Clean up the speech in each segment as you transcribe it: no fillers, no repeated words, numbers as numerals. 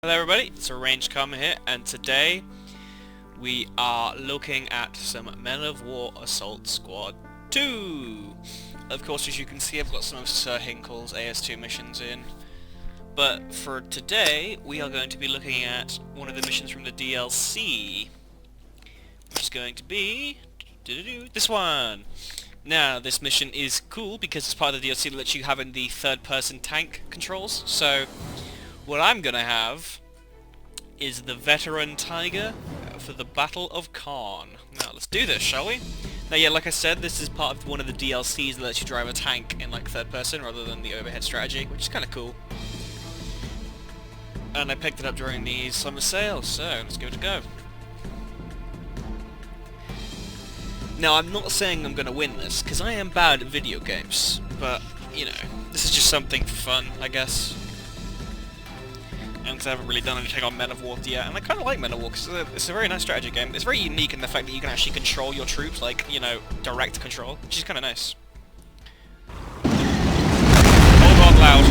Hello everybody, it's ArrangedKarma here, and today we are looking at some Men of War Assault Squad 2. Of course, as you can see, I've got some of Sir Hinkle's AS2 missions in. But for today, we are going to be looking at one of the missions from the DLC, which is going to be this one. Now, this mission is cool because it's part of the DLC that lets you have in the third-person tank controls, so what I'm gonna have is the Veteran Tiger for the Battle of Karn. Now let's do this, shall we? Now yeah, like I said, this is part of one of the DLCs that lets you drive a tank in like third person rather than the overhead strategy, which is kinda cool. And I picked it up during the summer sale, so let's give it a go. Now I'm not saying I'm gonna win this, because I am bad at video games, but, you know, this is just something for fun, I guess. Because I haven't really done anything on Men of War yet, and I kind of like Men of War because it's a very nice strategy game. It's very unique in the fact that you can actually control your troops, like, you know, direct control, which is kind of nice. Oh god, loud.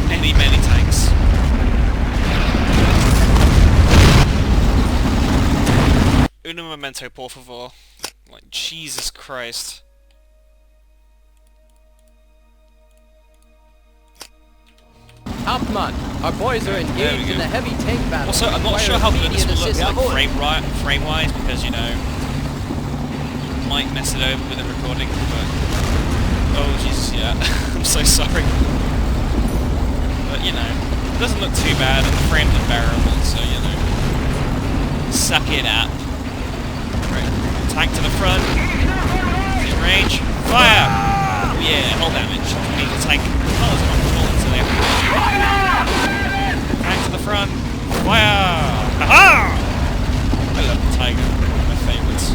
Many tanks. Uno momento, por favor. Like, Jesus Christ. Hauptmann, our boys are engaged in a heavy tank battle. Also, I'm not sure how good this will look like frame-wise, because, you know, might mess it over with the recording, but... Oh, Jesus, yeah. I'm so sorry. But, you know, it doesn't look too bad, and the frames are bearable, so, you know. Suck it up. Right, tank to the front. In range. Fire! Oh, yeah, hull damage. I mean, the tank... Oh, it's not full until they have to... Tank to the front. Fire! Aha! I love the Tiger. One of my favourites.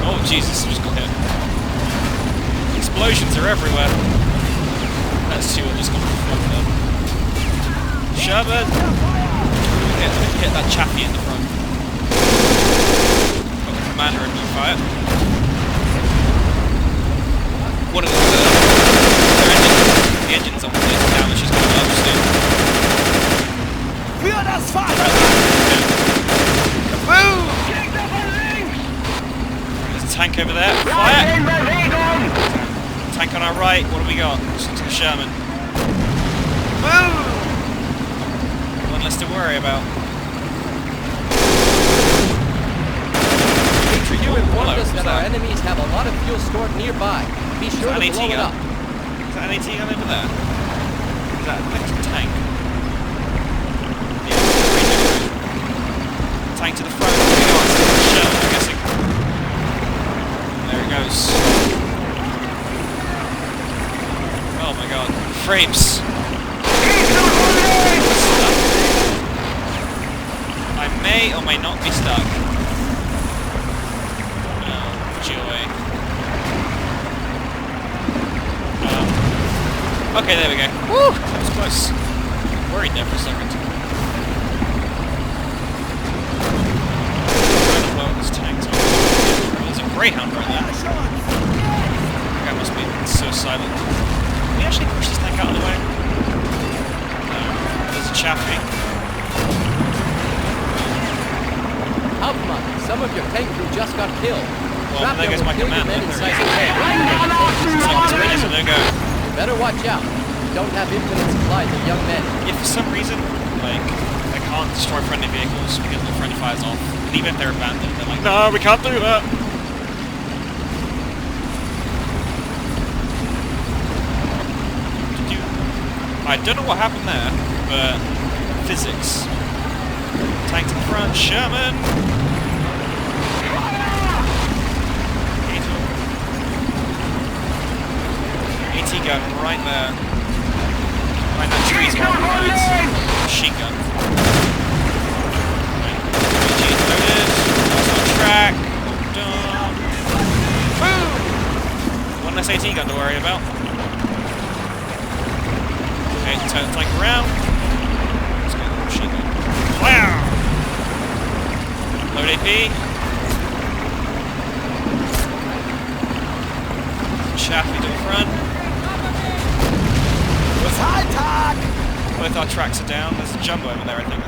Oh Jesus, I just got hit. Explosions are everywhere. That's two I just got fucked up. Sherman! Hit that chaffee in the front. Got the commander in fire. What are the engine's on the down, and she's going to upstairs. Kaboom! There's a tank over there. Fire! Tank on our right. What do we got? Just looks like a Sherman. Boom! One less to worry about. You informed us that our enemies have a lot of fuel stored nearby. Be sure to blow it up. Is that an AT gun over there? Is that a tank? Yeah, tank to the front. Shell, I'm guessing. There it goes. Oh my god. Frames! I may or may not be stuck. Oh, joy. Okay, there we go. Woo! That was close. Worried there for a second. Trying to blow up this tank. There's a Greyhound right there. That guy must be so silent. Can we actually push this tank out of the way? No. There's a chaffee. Hauptmann, some of your tank crew just got killed. Well, there goes my commander. It's a no-go. Better watch out. You don't have infinite supplies of young men. If for some reason, like, I can't destroy friendly vehicles because the friendly fire's off, and even if they're abandoned, they're like, no, we can't do that! I don't know what happened there, but physics. Tank to the front, Sherman! AT gun right there. Right, that tree's one right. Machine gun. Right. AG is loaded. That's on track. Done. Boom! One less AT gun to worry about. Okay, turn the tank around. Let's go with the machine gun. Wow! Load AP. Chaffee to the front. Both our tracks are down. There's a jumbo over there, I think.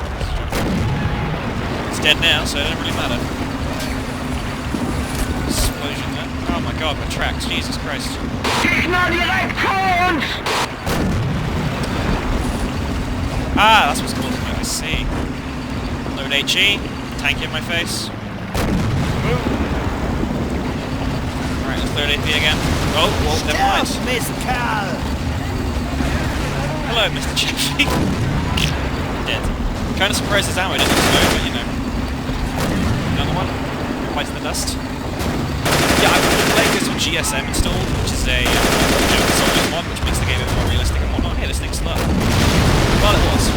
It's dead now, so it doesn't really matter. Explosion there. Oh my god, my tracks. Jesus Christ. Ah, that's what's causing it. I see. Load HE. Tank in my face. Alright, let's load AP again. Oh, well, never mind. Hello, Mr. Jeffy. Dead. Kind of surprised his ammo didn't explode, but you know. Another one. Bites the dust. Yeah, I've been playing this with GSM installed, which is a soldiers mod, which makes the game a bit more realistic and whatnot. Hey, this thing's slow. Well, it was.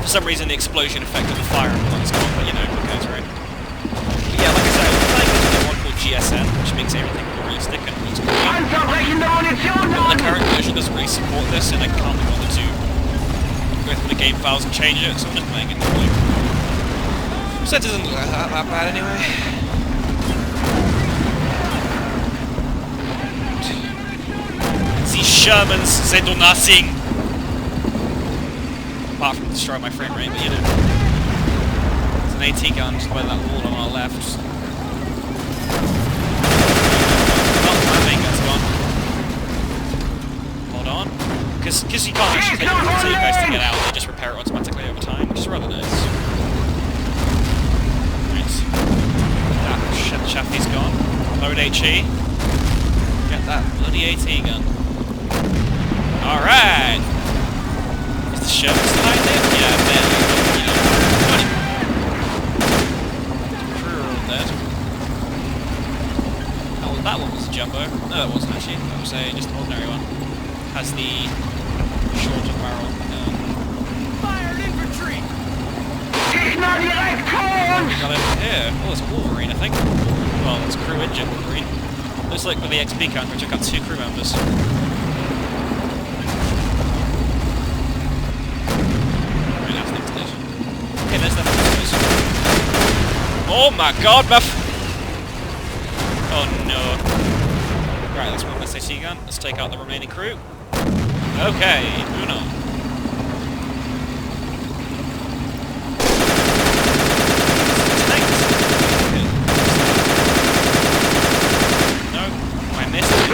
For some reason, the explosion affected the fire and it's gone, but you know, who cares, right? But yeah, like I said, I'm playing this with a mod called GSM, which makes everything more realistic and looks cool. But the current version doesn't really support this, and I can't be bothered to go through the game files and change it, so I'm just playing it normally. So it doesn't look that bad anyway. These Shermans, they do nothing! Apart from destroy my frame rate, but you know. There's an AT gun just by that wall on our left. Oh, my main gun's gone. Hold on. Because you can't actually take it until you guys to get out, they just repair it automatically over time, which is rather nice. Right. Ah, shit, Chaffee's gone. Load HE. Get that bloody AT gun. Alright! Is the Sherman behind it? Yeah, barely. Crew are all dead. Oh, well, that one was a jumbo. No, that wasn't actually. That was just an ordinary one. Has the shorter barrel. Fire infantry! Got over here. Oh, it's a Wolverine, I think. Well, it's a crew injured Wolverine. Looks like with the XP counter, I took out 2 crew members. Okay, there's that. Oh my god, oh no. Right, let's move my SAT gun. Let's take out the remaining crew. Okay, moving on. No, I missed it.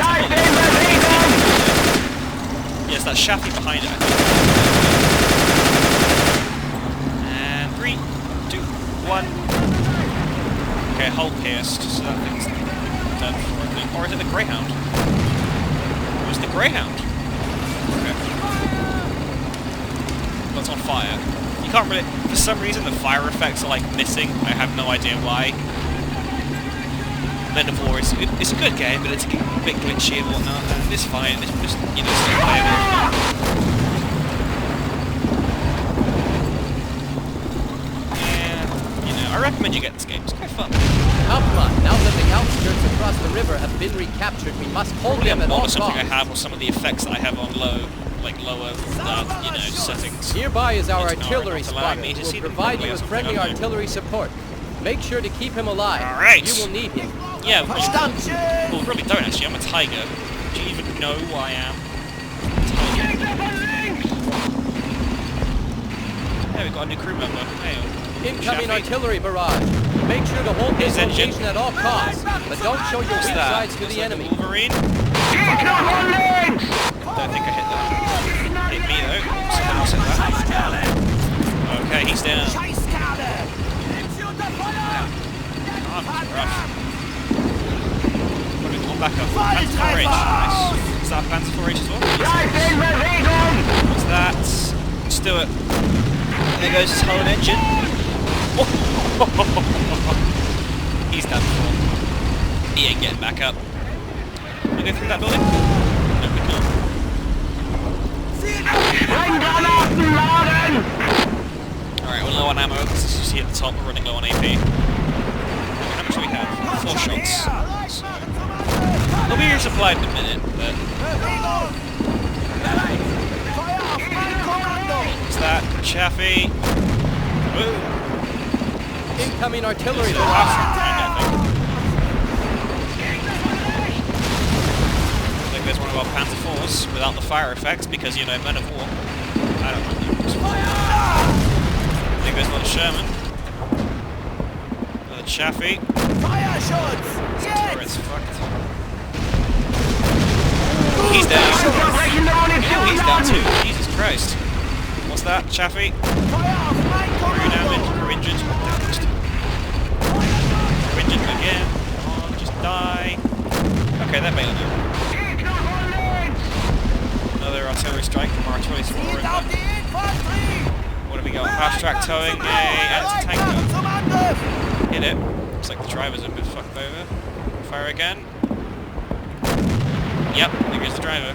Yes, that's Shaffy behind it, I think. And 3, 2, 1. Okay, hull pierced, so that thing's done for, I think. Or is it the Greyhound? It was the Greyhound. Okay. That's on fire. You can't really... For some reason, the fire effects are, like, missing. I have no idea why. Men of War is it's a good game, but it's a bit glitchy and whatnot. It's fine. It's just, you know, still playable. I recommend you get this game, it's quite fun. Alpha, now that the outskirts across the river have been recaptured, we must hold them at all costs. Something I have, or some of the effects that I have on lower, you know, settings. Nearby is our artillery spotter, who will provide you with friendly artillery support. Make sure to keep him alive. Alright. You will need him. Yeah, well, really don't actually, I'm a tiger. Do you even know who I am? Yeah, we've got a new crew member. Hey, incoming artillery barrage. Make sure to hold this location at all costs, but don't show your weak sides to the enemy. Wolverine? Don't think I hit that. Hit me though. Someone else hit that. Okay, he's down. Rough. One back up. Panzer 4H. Nice. Is that Panzer 4H as well? What's that? Let's do it. There goes his whole engine. Oh. He's done for. He ain't getting back up. Can we go through that building? No, we can't. Alright, we're low on ammo. As you see at the top, we're running low on AP. How much do we have? 4 shots. So, we'll be resupplied in a minute, but... What's that? Chaffee. Woo! Incoming artillery They're think there's one of our Panzer IVs without the fire effects because, you know, men of war. I don't mind them. I think there's another Sherman. Another Chaffee. Fire shots! Turret's fucked. He's down. Oh, he's down too. Jesus Christ. What's that, Chaffee? Crew damage, crew injured. Crew injured again. Come on, just die. Okay, they're bailing out. Another artillery strike from our artillery support. What have we got? Fast track towing a anti-tank gun. Hit it. Looks like the driver's a bit fucked over. Fire again. Yep, there goes the driver.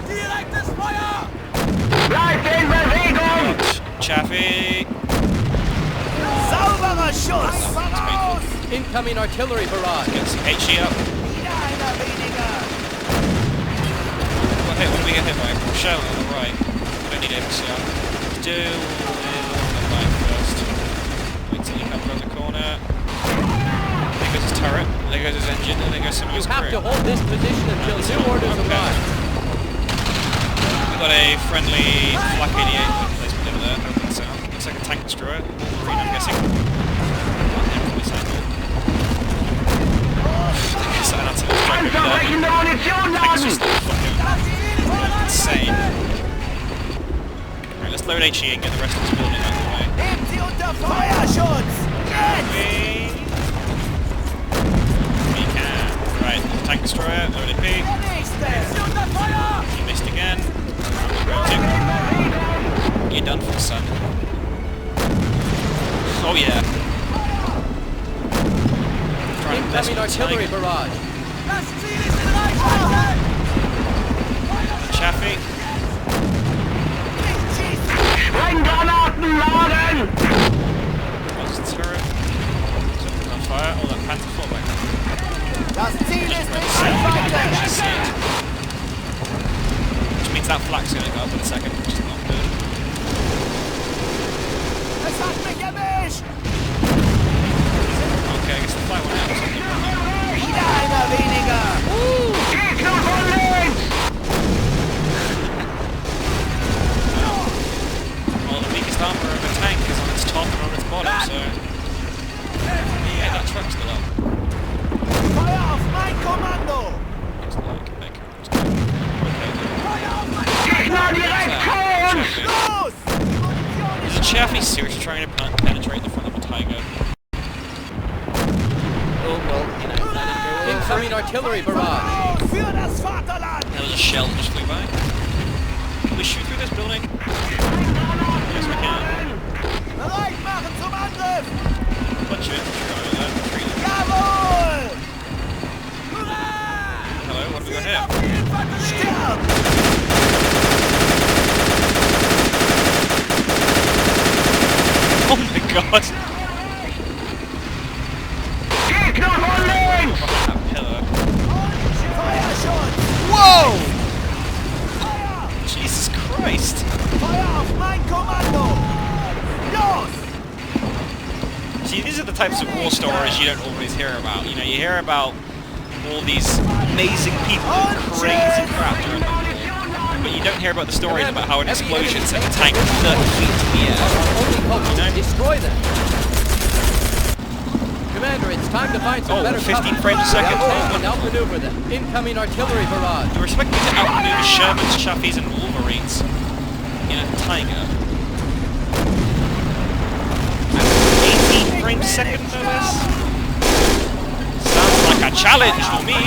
Chaffee. Sauberer Schuss! Incoming artillery barrage. Get some HE up. What do we get hit by? Sherman on the right. We don't need APCR. Let's do the right first. Wait till he comes around the corner. There goes his turret. There goes his engine. And there goes some of his crew. You have to hold this position until new orders arrive. We've got a friendly Flak 88 placement over there. I don't think so. Looks like a tank destroyer. Wolverine, I'm guessing. Tank's just fucking insane. Right, let's load HE and get the rest of this building out of the way. We can. Right, tank destroyer, load AP. He missed again. You're done for, son. Oh yeah. Incoming artillery barrage. Chaffee. What's the turret? Something's on fire. Oh, that Panzer IV back there. Which means that flak's gonna go up in a second, which is not good. Okay, I guess the fly went out or something. Well, the weakest armor of a tank is on its top and on its bottom, so... Yeah, that truck's still up. Looks like... Is a Chaffee seriously trying to penetrate the front of a Tiger? Oh, well, you know, that didn't go well. Incoming artillery barrage. There was a shell that just flew by. Can we shoot through this building? Yes, we can. Bunch of infantry over there. Hello, what have we got here? Oh my god! That pillar. Whoa! Jesus Christ! See, these are the types of war stories you don't always hear about. You know, you hear about all these amazing people doing crazy crap during the war, but you don't hear about the stories about how an explosion sent a tank 30 feet to the air. You know? Destroy them. Commander, it's time to find some better 15 frames a second. And outmaneuver them. Incoming artillery barrage. You're expecting to outmaneuver Shermans, Chafees, and Wolverines in a Tiger. 18 frames a second, no less. Sounds like a challenge to me.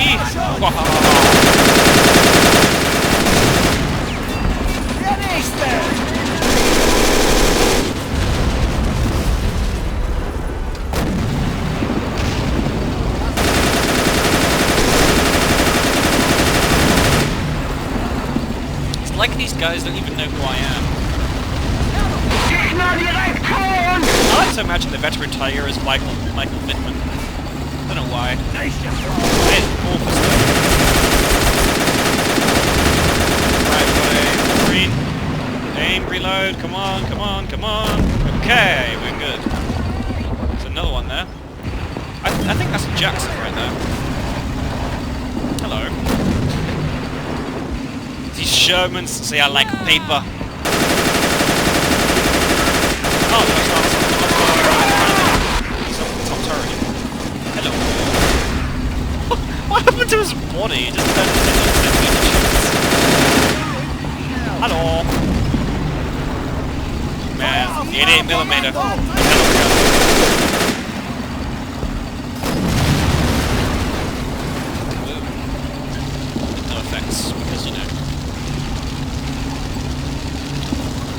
It's like these guys don't even know who I am. I like to imagine the veteran Tiger as Michael Vittman. I don't know why. It's awful stuff. Right, got a green. Aim, reload, come on, come on, come on. Okay, we're good. There's another one there. I think that's a Jackson right there. Hello. These Shermans say I like paper. Oh, no, it's not. Top turret. Hello. What happened to his body? He just turned into hello. Man, the 88mm. No effects, because you know.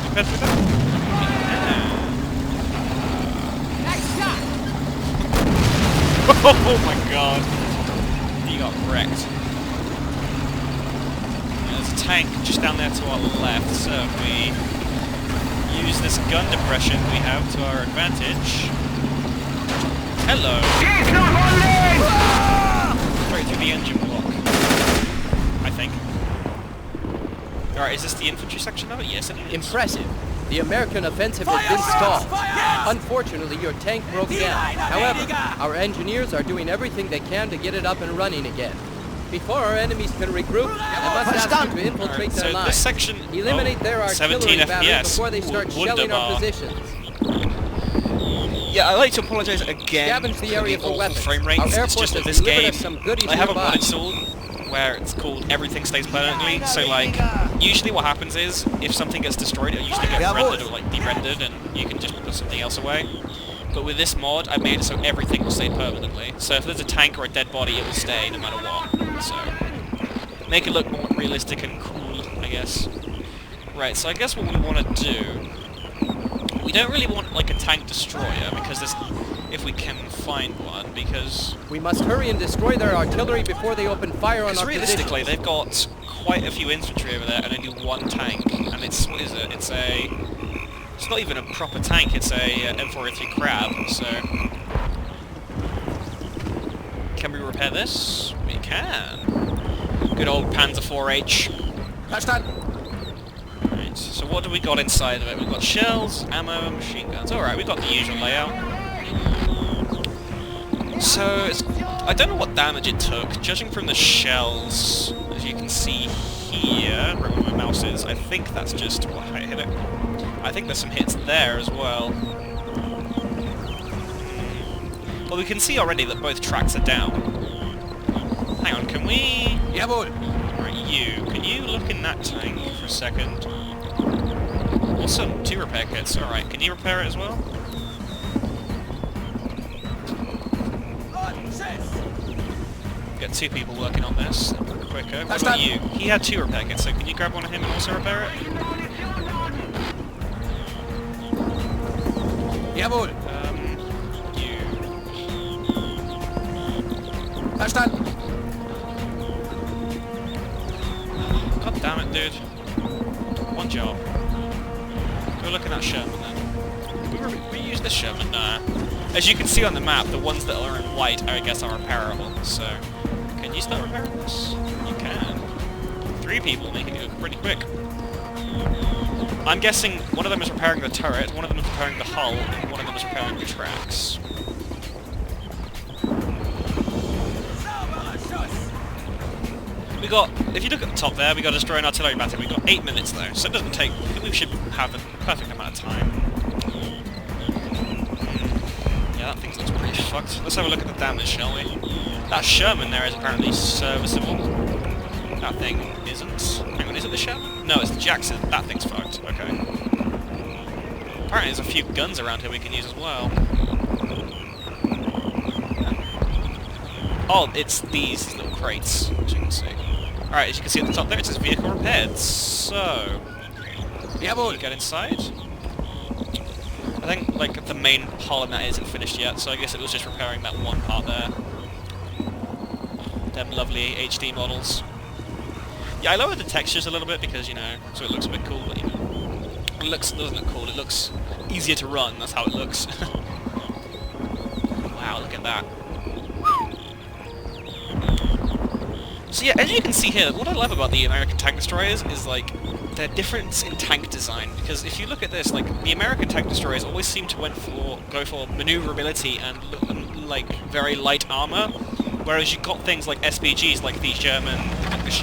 Compared with that? Oh my god. He got wrecked. There's a tank just down there to our left, so if we use this gun depression we have to our advantage. Hello! Straight through the engine block. I think. Alright, is this the infantry section of it? Yes, it is. Impressive. The American offensive has been stalled. Unfortunately, your tank broke down. However, our engineers are doing everything they can to get it up and running again. Before our enemies can regroup, I must ask you to infiltrate their lines. This section, eliminate their artillery battery before they start shelling our positions. Yeah, I'd like to apologise again Scavenge the area for weapons. Frame rates. Our Air It's just Force that has this delivered game, us some goodies I have a nearby. mod installed where it's called Everything Stays Permanently. So like, usually what happens is, if something gets destroyed, it'll usually get rendered or like de-rendered, and you can just put something else away. But with this mod, I made it so everything will stay permanently. So if there's a tank or a dead body, it will stay no matter what. So make it look more realistic and cool, I guess. Right, so I guess what we want to do, we don't really want like a tank destroyer, because there's, if we can find one, because we must hurry and destroy their artillery before they open fire on our realistically, positions. they've got quite a few infantry over there and only one tank, and it's, what is it? It's not even a proper tank, it's a M4A3 Crab, so can we repair this? We can. Good old Panzer 4H. Right, so what do we got inside of it? We've got shells, ammo, and machine guns. Alright, we've got the usual layout. So, I don't know what damage it took. Judging from the shells, as you can see here, right where my mouse is, I think that's just what I hit it. I think there's some hits there as well. Well, we can see already that both tracks are down. Hang on, can we... Yeah, boy. Right, can you look in that tank for a second? Awesome, 2 repair kits, alright. Can you repair it as well? Get 2 people working on this, quicker. What about you? He had 2 repair kits, so can you grab one of him and also repair it? Yeah, boy. You. Verstanden. God damn it, dude. One job. Go look at that Sherman then. We use this Sherman? Nah. As you can see on the map, the ones that are in white, I guess, are repairable, so... Can you start repairing this? You can. 3 people, making it pretty quick. I'm guessing one of them is repairing the turret, one of them is repairing the hull, and one of them is repairing the tracks. We got, if you look at the top there, we got to destroy an artillery battery. We got 8 minutes though, so it doesn't take, we should have a perfect amount of time. Yeah, that thing looks pretty fucked. Let's have a look at the damage, shall we? That Sherman there is apparently serviceable. That thing isn't. Hang on, is it the Sherman? No, it's the Jackson. That thing's fucked. Okay. Apparently there's a few guns around here we can use as well. Oh, it's these little crates, as you can see. Alright, as you can see at the top there, it says vehicle repaired. So, Yeah, boy. get inside. I think, like, the main hull in that isn't finished yet, so I guess it was just repairing that one part there. Them lovely HD models. Yeah, I lowered the textures a little bit because, you know, so it looks a bit cool, but, you know, it doesn't look cool, it looks easier to run, that's how it looks. Wow, look at that. So yeah, as you can see here, what I love about the American tank destroyers is, like, their difference in tank design, because if you look at this, like, the American tank destroyers always seem to go for maneuverability and, like, very light armor, whereas you've got things like SPGs, like the German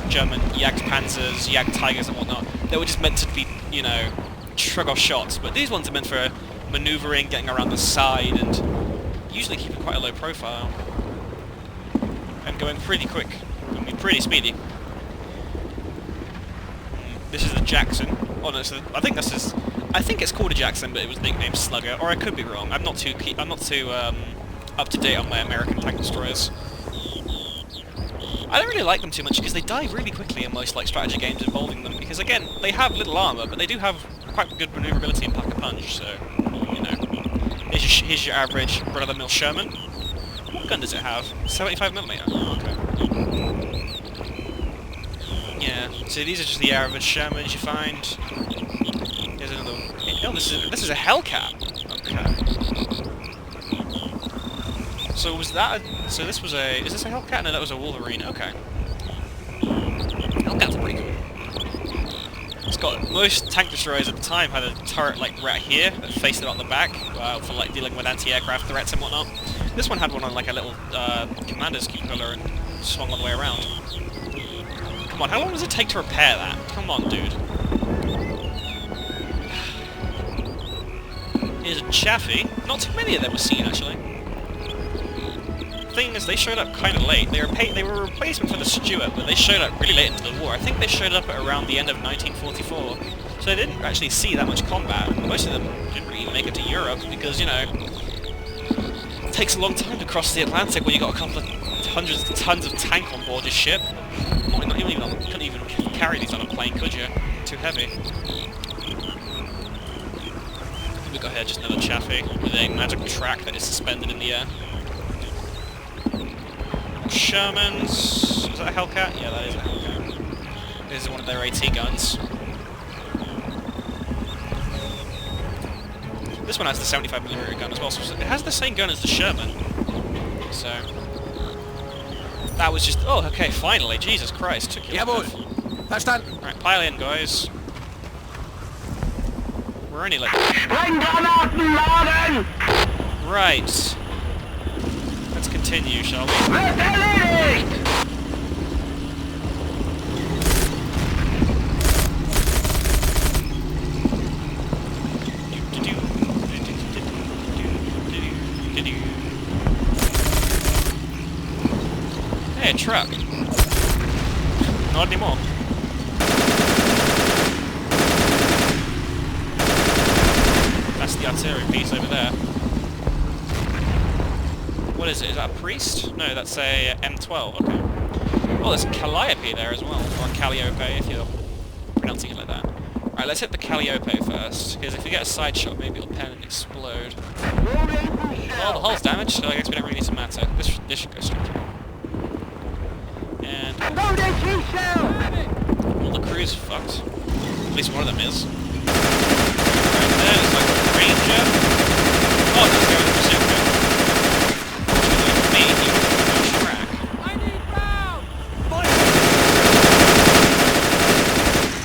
German Jagdpanzers, Jagdtigers and whatnot. They were just meant to be, you know, shrug off shots. But these ones are meant for manoeuvring, getting around the side, and usually keeping quite a low profile. And going pretty quick. I mean, pretty speedy. This is a Jackson. Oh no, so I think this is... I think it's called a Jackson, but it was nicknamed Slugger, or I could be wrong. I'm not too up to date on my American tank destroyers. I don't really like them too much because they die really quickly in most like strategy games involving them. Because again, they have little armor, but they do have quite good maneuverability and pack-a-punch. So you know, here's your average run-of-the-mill Sherman. What gun does it have? 75mm. Oh, okay. Yeah. So these are just the average Shermans you find. Here's another. Oh, this is a Hellcat. Okay. So was that? So this was a. Is this a Hellcat? No, that was a Wolverine. Okay. Hellcats are pretty cool. It's got most tank destroyers at the time had a turret like right here that faced it on the back for like dealing with anti-aircraft threats and whatnot. This one had one on like a little commander's cupola and swung all the way around. Come on, how long does it take to repair that? Come on, dude. Here's a Chaffee. Not too many of them were seen actually. The thing is, they showed up kind of late. They were a replacement for the Stuart, but they showed up really late into the war. I think they showed up at around the end of 1944, so they didn't actually see that much combat. Most of them didn't really even make it to Europe because, you know, it takes a long time to cross the Atlantic when you got a couple of hundreds of tons of tank on board your ship. Not even on, couldn't even carry these on a plane, could you? Too heavy. We got here just another Chaffee with a magical track that is suspended in the air. Shermans. Is that a Hellcat? Yeah, that is a Hellcat. This is one of their AT guns. This one has the 75mm gun as well, so it has the same gun as the Sherman. So that was just... Oh, okay, finally. Jesus Christ. Took you Jawohl. Verstanden. Right, pile in, guys. We're only like... Right. Let's continue, shall we? Hey, a truck. Not anymore. That's the artillery piece over there. What is it? Is that a priest? No, that's a M12. Okay. Oh, there's a Calliope there as well, or a Calliope if you're pronouncing it like that. Alright, let's hit the Calliope first, because if we get a side shot, maybe it'll pen and explode. Oh, the hull's damaged, so I guess we don't really need to matter. This should go straight through. And... Well, the crew's fucked. At least one of them is. Right there, there's like a Ranger. Oh, let's go with the Bazooka.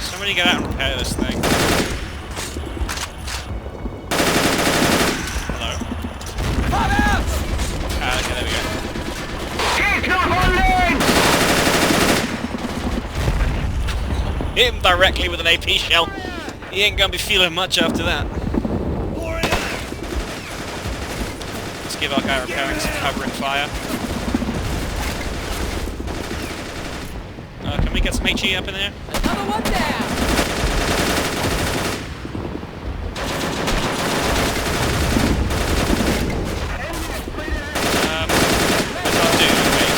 Somebody get out and repair this thing. Hello. Ah, okay, there we go. Hit him directly with an AP shell. He ain't gonna be feeling much after that. Let's give our guy repairing some cover and fire. Can we get some HE up in there? Another one down! That'll do, okay.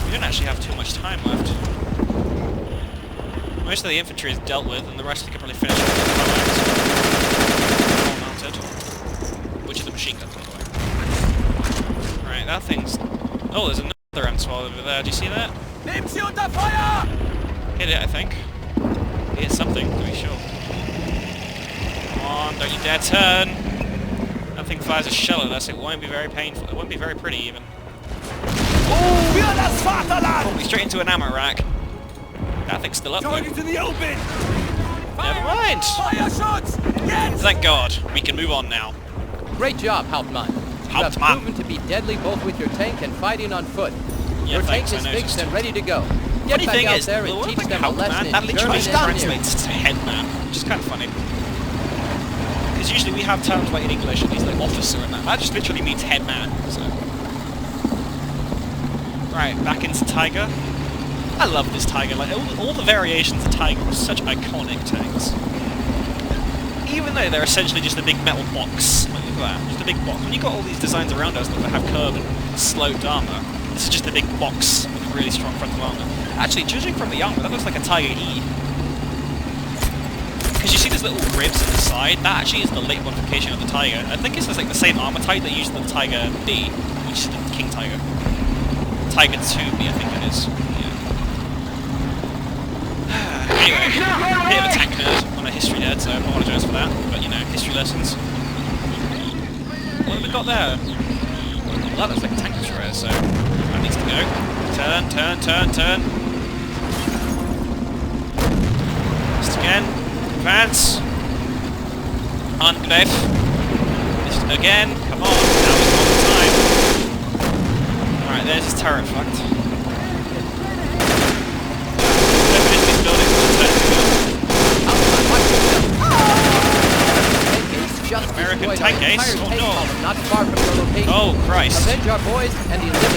We don't actually have too much time left. Most of the infantry is dealt with, and the rest we can probably finish with the combat. All mounted. Which is the machine gun, by the way. Right, that thing's... Oh, there's another M12 over there. Do you see that? Nehmen Sie unter Feuer! Hit it, I think. He hit something, to be sure. Come on, don't you dare turn! That thing fires a shell at us. It won't be very painful. It won't be very pretty, even. Oh, wir das Vaterland! Pulled me straight into an ammo rack. That thing's still up, though. Going into the open! Never mind. Feuerschutz! Jetzt! Thank God. We can move on now. Great job, Hauptmann. You have Hauptmann. proven to be deadly both with your tank and fighting on foot. Yeah, Your thanks, tank I is fixed noticed. and ready to go. Get Funny back thing out is, there the and word teach like them a lesson Hauptmann, in that literally German engineering. translates to headman, which is kind of funny. Because usually we have terms like in English, and he's like officer and that. That just literally means headman, so. Right, back into Tiger. I love this Tiger, like all the variations of Tiger are such iconic tanks. Even though they're essentially just a big metal box. Like, look at that, just a big box. When you've got all these designs around us that have curved and sloped armour, this is just a big box with really strong frontal armour. Actually, judging from the armour, that looks like a Tiger E. Because you see these little ribs at the side, that actually is the late modification of the Tiger. I think it's like the same armour type they used in the Tiger B, which is the King Tiger. Tiger 2B, I think it is. Anyway, bit of a tank nerd on a history nerd, so I apologise for that. But you know, history lessons. What have we got there? Well, that looks like a tank destroyer, so that needs to go. Turn, turn, turn, turn. Just again. Advance. Angriff. Just again. Come on. Now is not the time. Alright, there's his turret fucked. American tank ace? Oh no! Not far from your location. Oh Christ! Avenge our boys and eliminate them.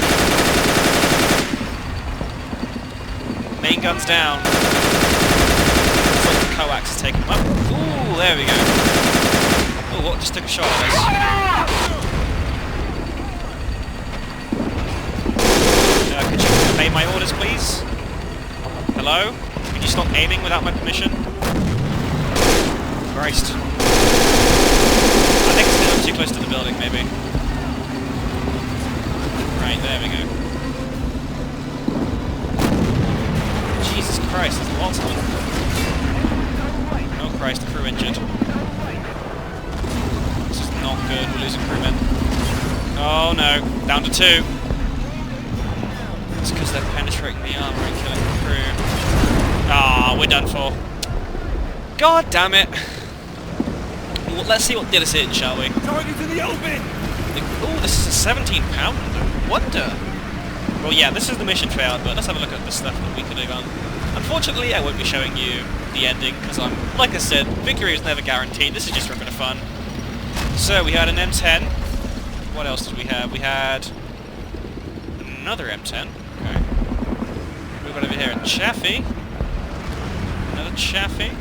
Main guns down. Looks like the coax has taken them up. Ooh, there we go. Oh, what? Just took a shot at us. Could you obey my orders, please? Hello? Can you stop aiming without my permission? Christ. I think it's a little too close to the building, maybe. Right, there we go. Jesus Christ, there's lots of them. Oh Christ, crew injured. This is not good, we're losing crewmen. Oh no, down to 2. It's because they're penetrating the armour and killing the crew. Ah, we're done for. God damn it! Well, let's see what did us in, shall we? Target to the open! Oh, this is a 17 pound wonder. Well, yeah, this is the mission failed, but let's have a look at the stuff that we could have done. Unfortunately, I won't be showing you the ending, because like I said, victory is never guaranteed. This is just for a bit of fun. So, we had an M10. What else did we have? We had another M10. Okay. We've got over here a Chaffee. Another Chaffee.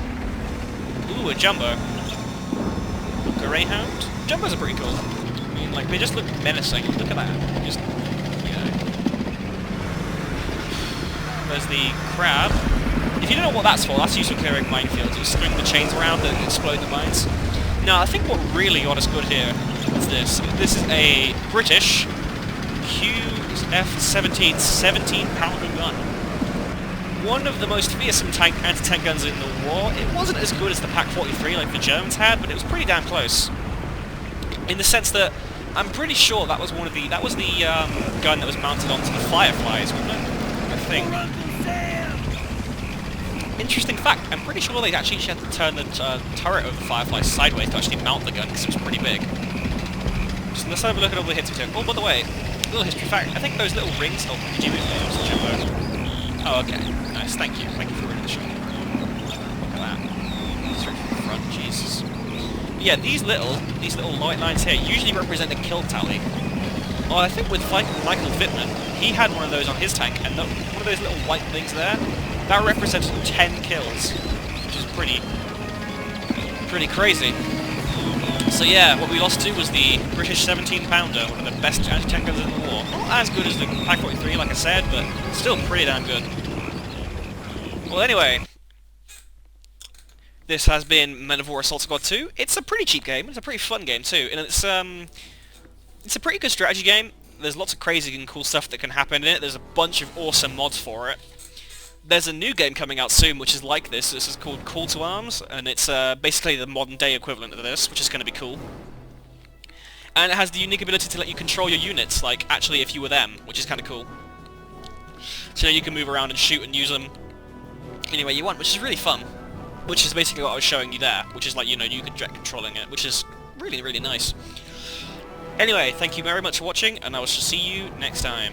Ooh, a Jumbo. Greyhound? Jumbos are pretty cool. I mean, like, they just look menacing. Look at that. Just, you know. There's the crab. If you don't know what that's for, that's used for clearing minefields. You string the chains around and explode the mines. Now, I think what really got us good here is this. This is a British QF-17 17-pounder gun. One of the most fearsome anti-tank guns in the war. It wasn't as good as the Pak-43 like the Germans had, but it was pretty damn close. In the sense that I'm pretty sure that was the gun that was mounted onto the Fireflies, wasn't it? I think. Interesting fact, I'm pretty sure they actually had to turn the turret of the Firefly sideways to actually mount the gun because it was pretty big. So let's have a look at all the hits we took. Oh, by the way, little history fact, I think those little rings... Oh, could you move those, Jimbo? Oh, okay. Nice, thank you. Thank you for running the show. Look at that. Straight from the front, Jesus. But yeah, these little light lines here usually represent a kill tally. Well, I think with Michael Wittmann, he had one of those on his tank, and one of those little white things there, that represented 10 kills, which is pretty crazy. So yeah, what we lost to was the British 17-pounder, one of the best anti-tank guns in the war. Not as good as the Pak-43, like I said, but still pretty damn good. Well, anyway, this has been Men of War Assault Squad 2. It's a pretty cheap game. It's a pretty fun game too, and it's a pretty good strategy game. There's lots of crazy and cool stuff that can happen in it. There's a bunch of awesome mods for it. There's a new game coming out soon which is like this. This is called Call to Arms, and it's basically the modern day equivalent of this, which is going to be cool. And it has the unique ability to let you control your units, like actually if you were them, which is kind of cool. So you can move around and shoot and use them any way you want, which is really fun. which is basically what I was showing you there, which is like, you know, you can jet controlling it, which is really, really nice. Anyway, thank you very much for watching, and I will see you next time.